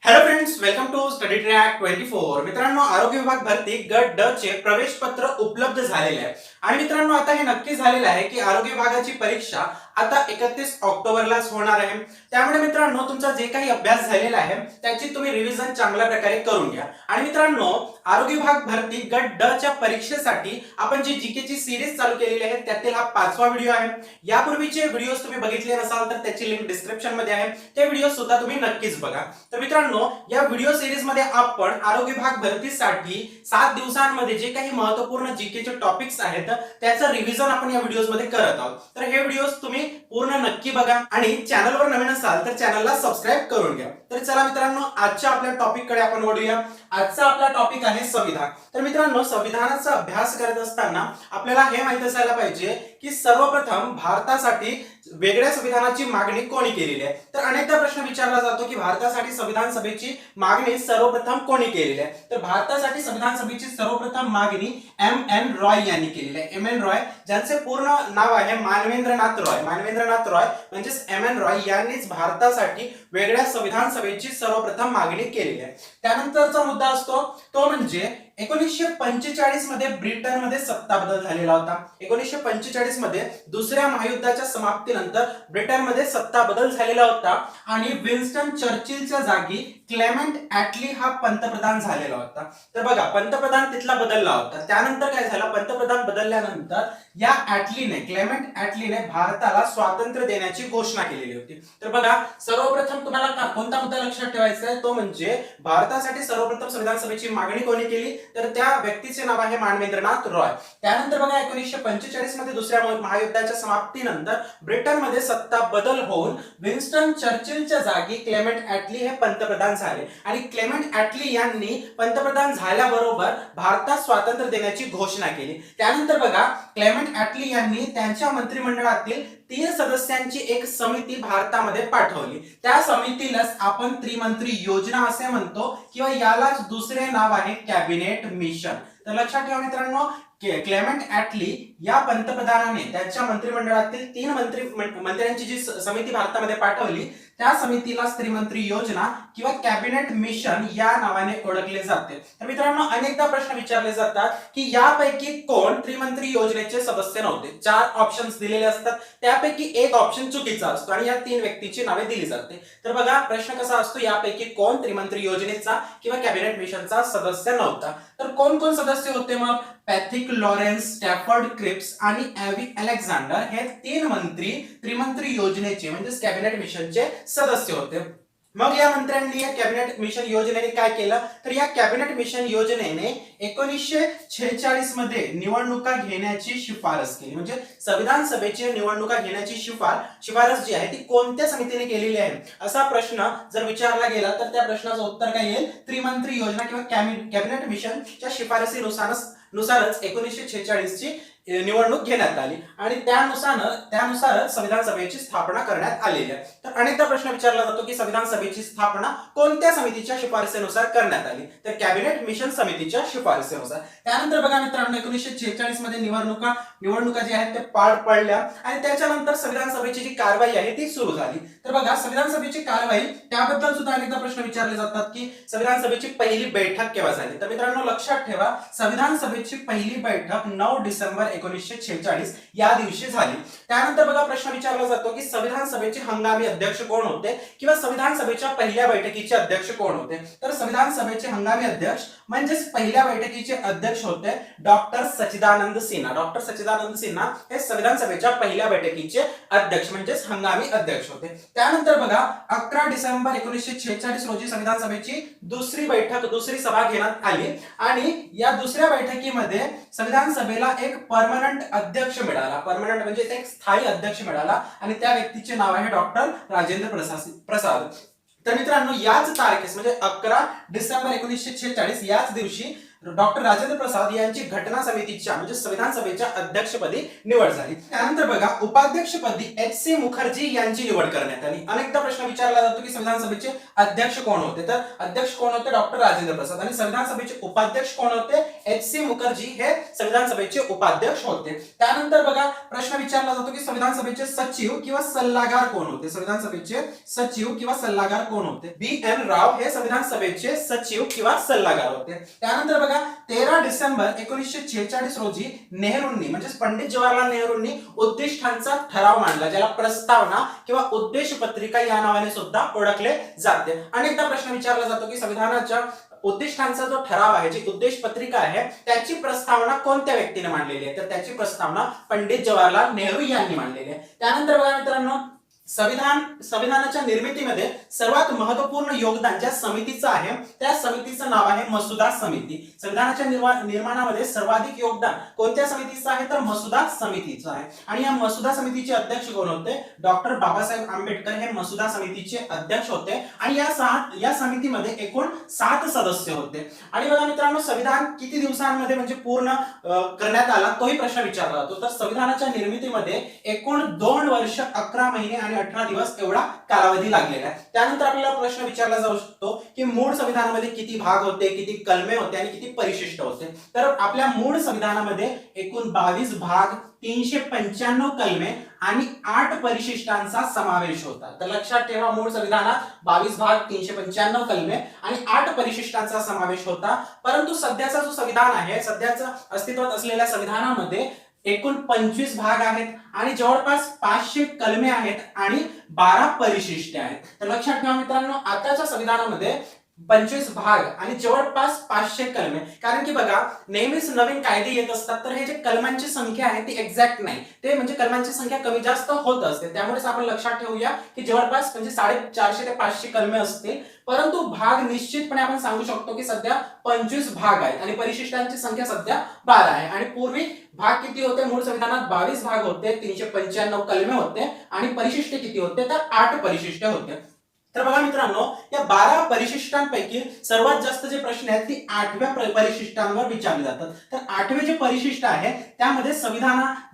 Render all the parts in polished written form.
Hello friends, welcome to study track 24. मित्रांनो, आरोग्य विभाग भरती गट ड चे प्रवेश पत्र उपलब्ध झालेले आहे. आणि मित्रांनो, आता हे नक्की झालेलं आहे की आरोग्य विभागाची परीक्षा आता 31 ऑक्टोबरलाच होणार आहे. त्यामुळे मित्रांनो, तुमचा जे काही अभ्यास झालेला आहे त्याची तुम्ही रिव्हिजन चांगल्या प्रकारे करून घ्या. आणि मित्रांनो, आरोग्य विभाग भरती गट ड च्या परीक्षेसाठी आपण जी जीके ची सिरीज चालू केलेली आहे त्यातील हा 5वा व्हिडिओ आहे. यापूर्वीचे व्हिडिओज तुम्ही बघितले नसाल तर त्याची लिंक डिस्क्रिप्शन मध्ये आहे. ते व्हिडिओ सुद्धा तुम्ही नक्कीच बघा. तर मित्रांनो, या व्हिडिओ सिरीज मध्ये आपण आरोग्य विभाग भरतीसाठी 7 दिवसांमध्ये जे काही महत्त्वपूर्ण जीकेचे टॉपिक्स आहेत त्याचं रिव्हिजन आपण या व्हिडिओज मध्ये करत आहोत. तर हे व्हिडिओज तुम्ही पूर्ण नक्की बघा आणि चॅनलवर नवीन असाल तर चॅनलला सबस्क्राइब करून घ्या. तर चला मित्रांनो, आजच्या आपल्या टॉपिक कडे आपण वळूया. आजचा आपला टॉपिक आहे संविधान. तर मित्रांनो, संविधानाचा अभ्यास करत असताना आपल्याला हे माहित असायला पाहिजे की सर्वप्रथम भारतासाठी वेगळ्या संविधानाची मागणी कोणी केलेली आहे. तर अनेकदा प्रश्न विचारला जातो की भारतासाठी संविधान सभेची मागणी सर्वप्रथम कोणी केलेली आहे. तर भारतासाठी संविधान सभेची सर्वप्रथम मागणी एम.एन. रॉय यांनी केलेली आहे. एम.एन. रॉय, ज्यांचे पूर्ण नाव आहे मानवेंद्रनाथ रॉय. मानवेंद्रनाथ रॉय म्हणजेच एम.एन. रॉय यांनीच भारतासाठी वेगळ्या संविधान सभेची सर्वप्रथम मागणी केलेली आहे. त्यानंतरचा मुद्दा असतो तो म्हणजे 1945 मध्ये ब्रिटनमध्ये सत्ता बदल झालेला होता. 1945 मध्ये दुसऱ्या महायुद्धाच्या समाप्तीनंतर ब्रिटनमध्ये सत्ता बदल झालेला होता आणि विन्स्टन चर्चिलच्या जागी क्लेमेंट ॲटली हा पंतप्रधान झालेला होता. तर बघा, पंतप्रधान तिथला बदलला होता. त्यानंतर काय झालं, पंतप्रधान बदलल्यानंतर या ॲटलीने, क्लेमेंट ॲटलीने भारताला स्वातंत्र्य देण्याची घोषणा केलेली होती. तर बघा, सर्वप्रथम तुम्हाला कोणता मुद्दा लक्षात ठेवायचा आहे तो म्हणजे भारतासाठी सर्वप्रथम संविधान सभेची मागणी कोणी केली, तर त्या व्यक्तीचे नाव आहे मानवेंद्रनाथ रॉय. त्यानंतर बघा, 1945 मध्ये दुसऱ्या महायुद्धाच्या समाप्तीनंतर ब्रिटनमध्ये सत्ता बदल होऊन विन्स्टन चर्चिलच्या जागी क्लेमेंट ॲटली हे पंतप्रधान झाले आणि क्लेमेंट ॲटली यांनी पंतप्रधान झाल्याबरोबर भारतात स्वातंत्र्य देण्याची घोषणा केली. त्यानंतर बघा, क्लेमेंट ॲटली यांनी त्यांच्या मंत्रिमंडळातील 3 सदस्यांची एक समिती भारतामध्ये पाठवली. त्या समितीलाच आपण त्रिमंत्री योजना असे म्हणतो किंवा यालाच दुसरे नाव आहे कॅबिनेट मिशन. तर लक्षात ठेवा मित्रांनो, क्लेमेंट ॲटली या पंतप्रधानाने त्यांच्या मंत्रिमंडळातील 3 मंत्र्यांची जी समिती भारतामध्ये पाठवली त्या समितीला त्रिमंत्री योजना किंवा कॅबिनेट मिशन या नावाने ओळखले जाते. तर मित्रांनो, अनेकदा प्रश्न विचारले जातात की यापैकी कोण त्रिमंत्री योजनेचे सदस्य नव्हते. 4 ऑप्शन्स दिलेले असतात, त्यापैकी एक ऑप्शन चुकीचा असतो आणि या 3 व्यक्तींची नावे दिली जाते. तर बघा, प्रश्न कसा असतो, यापैकी कोण त्रिमंत्री योजनेचा किंवा कॅबिनेट मिशनचा सदस्य नव्हता. तर कोण कोण सदस्य होते मग? पॅथिक लॉरेन्स, स्टॅफर्ड क्रिप्स आणि ॲवी अलेक्झांडर हे 3 मंत्री त्रिमंत्री योजनेचे म्हणजे कॅबिनेट मिशनचे सदस्य होते. मग या मंत्र्यांनी या कॅबिनेट मिशन योजनेने काय केलं, तर या कॅबिनेट मिशन योजनेने 1946 मध्ये निवडणुका घेण्याची शिफारस केली. म्हणजे संविधान सभेची निवडणुका घेण्याची शिफारस जी आहे ती कोणत्या समितीने केलेली आहे असा प्रश्न जर विचारला गेला तर त्या प्रश्नाचं उत्तर काय येईल? त्रिमंत्री योजना किंवा कॅबिनेट मिशनच्या शिफारसीनुसारच 1946 ची निवडणूक घेण्यात आली आणि त्यानुसार संविधान सभेची स्थापना करण्यात आलेली आहे. तर अनेकदा प्रश्न विचारला जातो की संविधान सभेची स्थापना कोणत्या समितीच्या शिफारसीनुसार करण्यात आली, तर कॅबिनेट मिशन समितीच्या शिफारसीनुसार. त्यानंतर बघा मित्रांनो, 1946 मध्ये निवडणुका जी आहेत ते पार पडल्या आणि त्याच्यानंतर संविधान सभेची जी कारवाई आहे ती सुरू झाली. तर बघा, संविधान सभेची कारवाई त्याबद्दल सुद्धा अनेकदा प्रश्न विचारले जातात की संविधान सभेची पहिली बैठक केव्हा झाली. तर मित्रांनो, लक्षात ठेवा, संविधान सभेची पहिली बैठक 9 डिसेंबर 1946 या दिवशी झाली. त्यानंतर बघा, प्रश्न विचारला जातो की संविधान सभेचे हंगामी अध्यक्ष कोण होते किंवा संविधान सभेच्या पहिल्या बैठकीचे अध्यक्ष कोण होते. तर संविधान सभेचे हंगामी अध्यक्ष म्हणजेच पहिल्या बैठकीचे अध्यक्ष होते डॉक्टर सच्चिदानंद सिन्हा. डॉक्टर सच्चिदानंद सिन्हा हे संविधान सभेच्या पहिल्या बैठकीचे अध्यक्ष म्हणजेच हंगामी अध्यक्ष होते. त्यानंतर बघा, 11 डिसेंबर 1946 रोजी संविधान सभेची दुसरी सभा घेण्यात आली आणि या दुसऱ्या बैठकीमध्ये संविधान सभेला एक परमनंट अध्यक्ष मिळाला. परमनंट म्हणजे एक स्थायी अध्यक्ष मिळाला आणि त्या व्यक्तीचे नाव आहे डॉक्टर राजेंद्र प्रसाद. तर मित्रांनो, याच तारखेस म्हणजे 11 डिसेंबर 1946 याच दिवशी डॉक्टर राजेंद्र प्रसाद यांची घटना समितीच्या म्हणजे संविधान सभेच्या अध्यक्षपदी निवड झाली. त्यानंतर बघा उपाध्यक्षपदी एच.सी. मुखर्जी यांची निवड करण्यात आली. अनेकदा प्रश्न विचारला जातो की संविधान सभेचे अध्यक्ष कोण होते, तर अध्यक्ष कोण होते, डॉक्टर राजेंद्र प्रसाद, आणि संविधान सभेचे उपाध्यक्ष कोण होते, एच.सी. मुखर्जी हे संविधान सभेचे उपाध्यक्ष होते. त्यानंतर बघा प्रश्न विचारला जातो की संविधान सभेचे सचिव किंवा सल्लागार कोण होते, संविधान सभेचे सचिव किंवा सल्लागार कोण होते, बी.एन. राव हे संविधान सभेचे सचिव किंवा सल्लागार होते. त्यानंतर बघा 13 डिसेंबर 1946 रोजी नेहरूंनी म्हणजे पंडित जवाहरलाल नेहरूंनी उद्दिष्टांचा ठराव मांडला, ज्याला प्रस्तावना किंवा उद्देश पत्रिका या नावाने सुद्धा ओळखले जाते. अनेकदा प्रश्न विचारला जातो की संविधानाच्या उद्दिष्टांचा जो ठराव आहे, जी उद्देश पत्रिका आहे, त्याची प्रस्तावना कोणत्या व्यक्तीने मांडलेली आहे, तर त्याची प्रस्तावना पंडित जवाहरलाल नेहरू यांनी मांडलेली आहे. त्यानंतर बघा मित्रांनो संविधानाच्या निर्मितीमध्ये सर्वात महत्वपूर्ण योगदान ज्या समितीचं आहे त्या समितीचं नाव आहे मसुदा समिती. संविधानाच्या निर्माणामध्ये सर्वाधिक योगदान कोणत्या समितीचं आहे, तर मसुदा समितीचं आहे. आणि या मसुदा समितीचे अध्यक्ष कोण होते, डॉक्टर बाबासाहेब आंबेडकर हे मसुदा समितीचे अध्यक्ष होते. आणि या समितीमध्ये एकूण 7 सदस्य होते. आणि बघा मित्रांनो संविधान किती दिवसांमध्ये म्हणजे पूर्ण करण्यात आला, तोही प्रश्न विचारला जातो. तर संविधानाच्या निर्मितीमध्ये एकूण 2 वर्ष 11 महिने आणि 18 दिवस एवढा कालावधी लागलेला आहे. त्यानंतर आपल्याला प्रश्न विचारला जाऊ शकतो की मूळ संविधानामध्ये किती भाग होते, किती कलमे होते आणि किती परिशिष्ट होते. तर आपल्या मूळ संविधानामध्ये एकूण 22 भाग, 395 कलमे आणि 8 परिशिष्टांचा समावेश होता. तर लक्षात ठेवा, मूळ संविधानात 22 भाग, 395 कलमे आणि 8 परिशिष्टांचा समावेश होता. परंतु सध्याचा जो संविधान आहे, सध्याचं अस्तित्वात असलेल्या संविधानामध्ये एकूण 25 भाग आहेत आणि जवळपास 500 कलमे आहेत आणि 12 परिशिष्टे आहेत. तर लक्षात ठेवा मित्रांनो, आताच्या संविधानामध्ये 25 भाग आणि जवळपास 500 कलमे. कारण की बघा नेहमीच नवीन कायदे येत असतात, तर हे जे कलमांची संख्या आहे ती एक्झॅक्ट नाही, ते म्हणजे कलमांची संख्या कमी जास्त होत असते. त्यामुळेच आपण लक्षात ठेवूया की जवळपास म्हणजे 450 ते 500 कलमे असतील. परंतु भाग निश्चितपणे आपण सांगू शकतो की सध्या 25 भाग आहेत आणि परिशिष्टांची संख्या सध्या 12 आहे. आणि पूर्वी भाग किती होते, मूळ संविधानात 22 भाग होते, 395 कलमे होते आणि परिशिष्टे किती होते, तर 8 परिशिष्टे होते. तर बघा मित्रांनो, या 12 परिशिष्टांपैकी सर्वात जास्त जे प्रश्न आहेत ती 8व्या परिशिष्टांवर विचारले जातात. तर 8वे जे परिशिष्ट आहे त्यामध्ये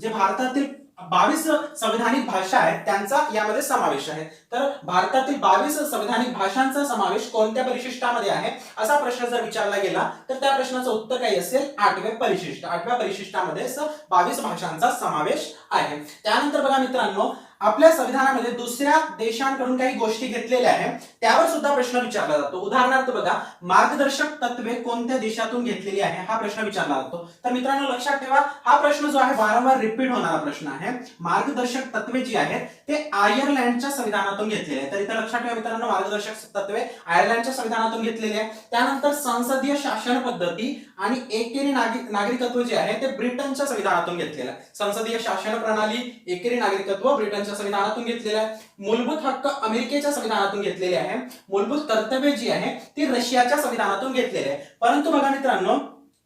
जे भारतातील 22 संविधानिक भाषा आहेत त्यांचा यामध्ये समावेश आहे. तर भारतातील 22 संविधानिक भाषांचा समावेश कोणत्या परिशिष्टामध्ये आहे असा प्रश्न जर विचारला गेला तर त्या प्रश्नाचं उत्तर काय असेल, 8वे परिशिष्ट. 8व्या परिशिष्टामध्ये 22 भाषांचा समावेश आहे. त्यानंतर बघा मित्रांनो, आपल्या संविधानामध्ये दुसऱ्या देशांकडून काही गोष्टी घेतलेल्या आहेत त्यावर सुद्धा प्रश्न विचारला जातो. उदाहरणार्थ बघा, मार्गदर्शक तत्वे कोणत्या देशातून घेतलेली आहे हा प्रश्न विचारला जातो. तर मित्रांनो लक्षात ठेवा, हा प्रश्न जो आहे वारंवार रिपीट होणारा प्रश्न आहे. मार्गदर्शक तत्वे जी आहेत ते आयर्लंडच्या संविधानातून घेतलेले आहे. तर इथे लक्षात ठेवा मित्रांनो, मार्गदर्शक तत्वे आयर्लंडच्या संविधानातून घेतलेले आहे. त्यानंतर संसदीय शासन पद्धती आणि एकेरी नागरिकत्व जे आहे ते ब्रिटनच्या संविधानातून घेतलेलं आहे. संसदीय शासन प्रणाली, एकेरी नागरिकत्व ब्रिटनच्या संविधानातून घेतलेलं आहे. मूलभूत हक्क अमेरिकेच्या संविधानातून घेतलेले आहे. मूलभूत कर्तव्य जी आहे ती रशियाच्या संविधानातून घेतलेले आहे. परंतु बघा मित्रांनो,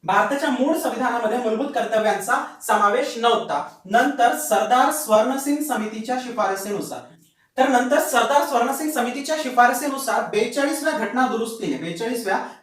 भारताच्या मूळ संविधानामध्ये मूलभूत कर्तव्यांचा समावेश नव्हता. नंतर सरदार स्वर्णसिंग समितीच्या शिफारसीनुसार 42व्या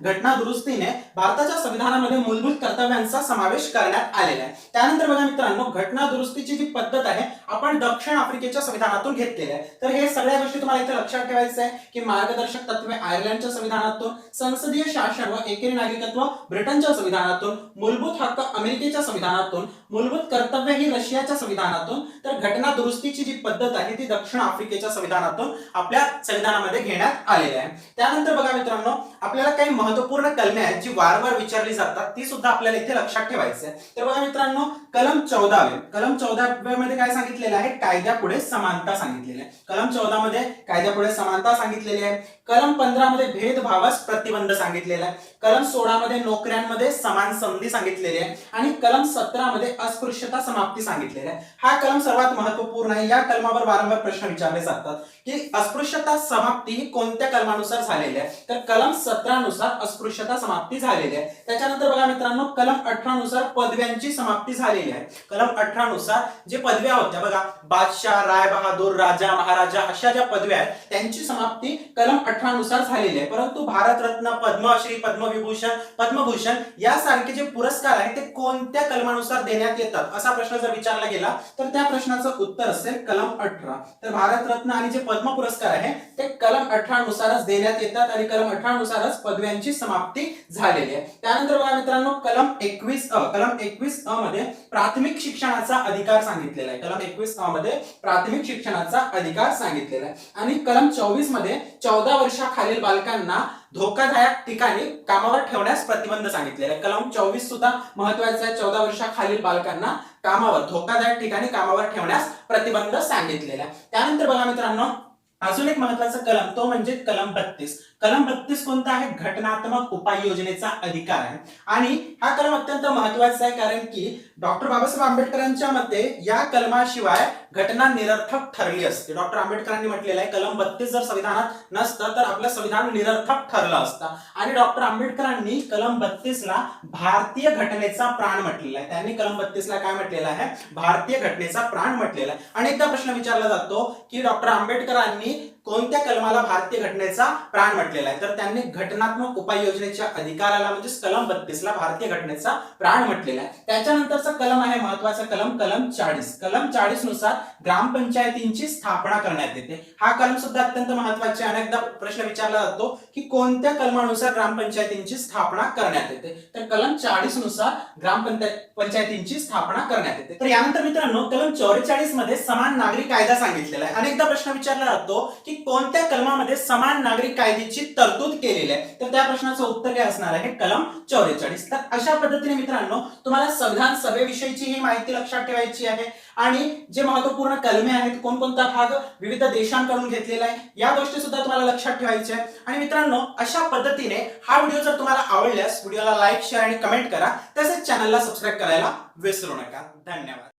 घटना दुरुस्तीने भारताच्या संविधानामध्ये मूलभूत कर्तव्यांचा समावेश करण्यात आलेला आहे. त्यानंतर बघा मित्रांनो, घटना दुरुस्तीची जी पद्धत आहे आपण दक्षिण आफ्रिकेच्या संविधानातून घेतलेली आहे. तर हे सगळ्या गोष्टी तुम्हाला इथे लक्षात ठेवायचं आहे की मार्गदर्शक तत्वे आयर्लंडच्या संविधानातून, संसदीय शासन व एकेरी नागरिकत्व ब्रिटनच्या संविधानातून, मूलभूत हक्क अमेरिकेच्या संविधानातून, मूलभूत कर्तव्य ही रशियाच्या संविधानातून, तर घटना दुरुस्तीची जी पद्धत आहे ती दक्षिण आफ्रिकेच्या संविधानातून आपल्या संविधानामध्ये घेण्यात आलेली आहे. त्यानंतर बघा मित्रांनो, आपल्याला काही महत्त्वपूर्ण कलमे आहेत जी वारंवार विचारली जातात, ती सुद्धा आपल्याला इथे लक्षात ठेवायची आहे. तर बघा मित्रांनो, कलम 14 मध्ये काय सांगितलेलं आहे, कायद्यापुढे समानता सांगितलेली आहे. कलम 14 मध्ये कायद्यापुढे समानता सांगितलेली आहे. कलम 15 मध्ये भेदभावास प्रतिबंध सांगितलेला आहे. कलम 16 मध्ये नोकऱ्यांमध्ये समान संधी सांगितलेली आहे आणि कलम 17 मध्ये अस्पृश्यता समाप्ती सांगितलेली आहे. हा कलम सर्वात महत्त्वपूर्ण आहे. या कलमावर वारंवार प्रश्न विचारले जातात की अस्पृश्यता समाप्ती ही कोणत्या कलमानुसार झालेली आहे. तर कलम 17 नुसार अस्पृश्यता समाप्ती झालेली आहे. त्याच्यानंतर बघा मित्रांनो, कलम 18 नुसार पदव्यांची समाप्ती झालेली आहे. कलम 18 नुसार जे पदव्या होत्या बघा, बादशाह, राय बहादूर, राजा, महाराजा अशा ज्या पदव्या आहेत त्यांची समाप्ती कलम 18 नुसार झालेली आहे. परंतु भारतरत्न, पद्मश्री, पद्मविभूषण, पद्मभूषण यासारखे जे पुरस्कार आहेत ते कोणत्या कलमानुसार देण्यात येतात असा प्रश्न जर विचारला गेला तर त्या प्रश्नाचं उत्तर असेल कलम 18. तर भारतरत्न आणि जे पद्म पुरस्कार आहे ते कलम 18 नुसारच देण्यात येतात आणि कलम 18 नुसारच पदव्यांची समाप्ती झालेली आहे. त्यानंतर बघा मित्रांनो, कलम 21 अ मध्ये प्राथमिक शिक्षणाचा अधिकार सांगितलेला आहे. कलम 21 अ मध्ये प्राथमिक शिक्षणाचा अधिकार सांगितलेला आहे. आणि कलम 24 मध्ये 14 वर्षाखालील बालकांना धोकादायक ठिकाणी कामावर ठेवण्यास प्रतिबंध सांगितलेला आहे. कलम 24 सुद्धा महत्वाचा आहे. 14 वर्षाखालील बालकांना कामावर, धोकादायक ठिकाणी कामावर ठेवण्यास प्रतिबंध सांगितलेला आहे. त्यानंतर बघा मित्रांनो, अजून एक महत्वाचा कलम तो म्हणजे कलम 32. कलम 32 कोणता आहे? घटनात्मक उपाययोजनेचा अधिकार आहे. आणि हा कलम अत्यंत महत्वाचा आहे कारण की डॉक्टर बाबासाहेब आंबेडकरांच्या मते या कलमाशिवाय घटना निरर्थक ठरली असते. डॉक्टर आंबेडकरांनी म्हटलेलं आहे कलम 32 जर संविधानात नसतं तर आपलं संविधान निरर्थक ठरलं असतं. आणि डॉक्टर आंबेडकरांनी कलम 32 ला भारतीय घटनेचा प्राण म्हटलेला आहे. त्यांनी कलम 32 ला काय म्हटलेलं आहे? भारतीय घटनेचा प्राण म्हटलेला आहे. आणि एकदा प्रश्न विचारला जातो की डॉक्टर आंबेडकरांनी कोणत्या कलमाला भारतीय घटनेचा प्राण म्हटलेला आहे? तर त्यांनी घटनात्मक उपाययोजनेच्या अधिकाराला म्हणजे कलम 32 ला भारतीय घटनेचा प्राण म्हटलेला आहे. त्याच्यानंतरचा कलम आहे महत्वाचा कलम 40. कलम 40 नुसार ग्रामपंचायतींची स्थापना करण्यात येते. हा कलम सुद्धा अत्यंत महत्वाचा आहे. अनेकदा प्रश्न विचारला जातो की कोणत्या कलमानुसार ग्रामपंचायतींची स्थापना करण्यात येते? तर कलम 40 नुसार ग्रामपंचायतींची स्थापना करण्यात येते. तर यानंतर मित्रांनो, कलम 44 मध्ये समान नागरी कायदा सांगितलेला आहे. अनेकदा प्रश्न विचारला जातो की कोणत्या कलमामध्ये समान नागरिक कायद्याची तरतूद केलेली आहे? तर त्या प्रश्नाचं उत्तर काय असणार आहे? कलम 44. तर अशा पद्धतीने मित्रांनो तुम्हाला संविधान सभेविषयीची ही माहिती लक्षात ठेवायची आहे. आणि जे महत्त्वपूर्ण कलमे आहेत, कोणकोणता भाग विविध देशांकडून घेतलेला आहे या गोष्टी सुद्धा तुम्हाला लक्षात ठेवायच्या आहे. आणि मित्रांनो, अशा पद्धतीने हा व्हिडिओ जर तुम्हाला आवडल्यास व्हिडिओला लाईक, शेअर आणि कमेंट करा. तसेच चॅनलला सबस्क्राईब करायला विसरू नका. धन्यवाद.